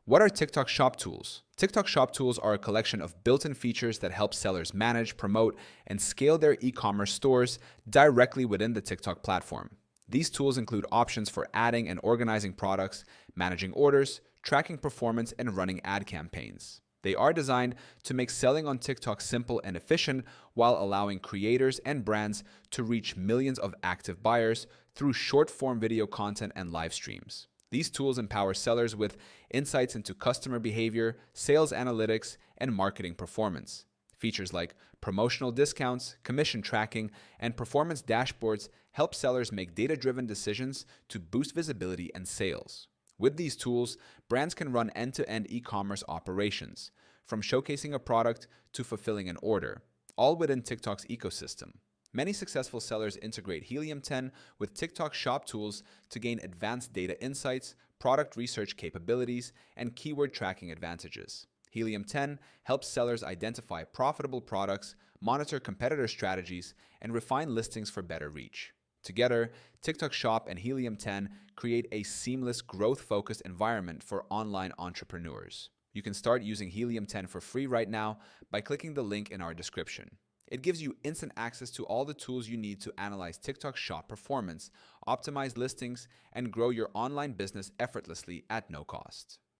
What are TikTok Shop tools? TikTok Shop tools are a collection of built-in features that help sellers manage, promote, and scale their e-commerce stores directly within the TikTok platform. These tools include options for adding and organizing products, managing orders, tracking performance, and running ad campaigns. They are designed to make selling on TikTok simple and efficient while allowing creators and brands to reach millions of active buyers through short-form video content and live streams. These tools empower sellers with insights into customer behavior, sales analytics, and marketing performance. Features like promotional discounts, commission tracking, and performance dashboards help sellers make data-driven decisions to boost visibility and sales. With these tools, brands can run end-to-end e-commerce operations, from showcasing a product to fulfilling an order, all within TikTok's ecosystem. Many successful sellers integrate Helium 10 with TikTok Shop tools to gain advanced data insights, product research capabilities, and keyword tracking advantages. Helium 10 helps sellers identify profitable products, monitor competitor strategies, and refine listings for better reach. Together, TikTok Shop and Helium 10 create a seamless, growth-focused environment for online entrepreneurs. You can start using Helium 10 for free right now by clicking the link in our description. It gives you instant access to all the tools you need to analyze TikTok Shop performance, optimize listings, and grow your online business effortlessly at no cost.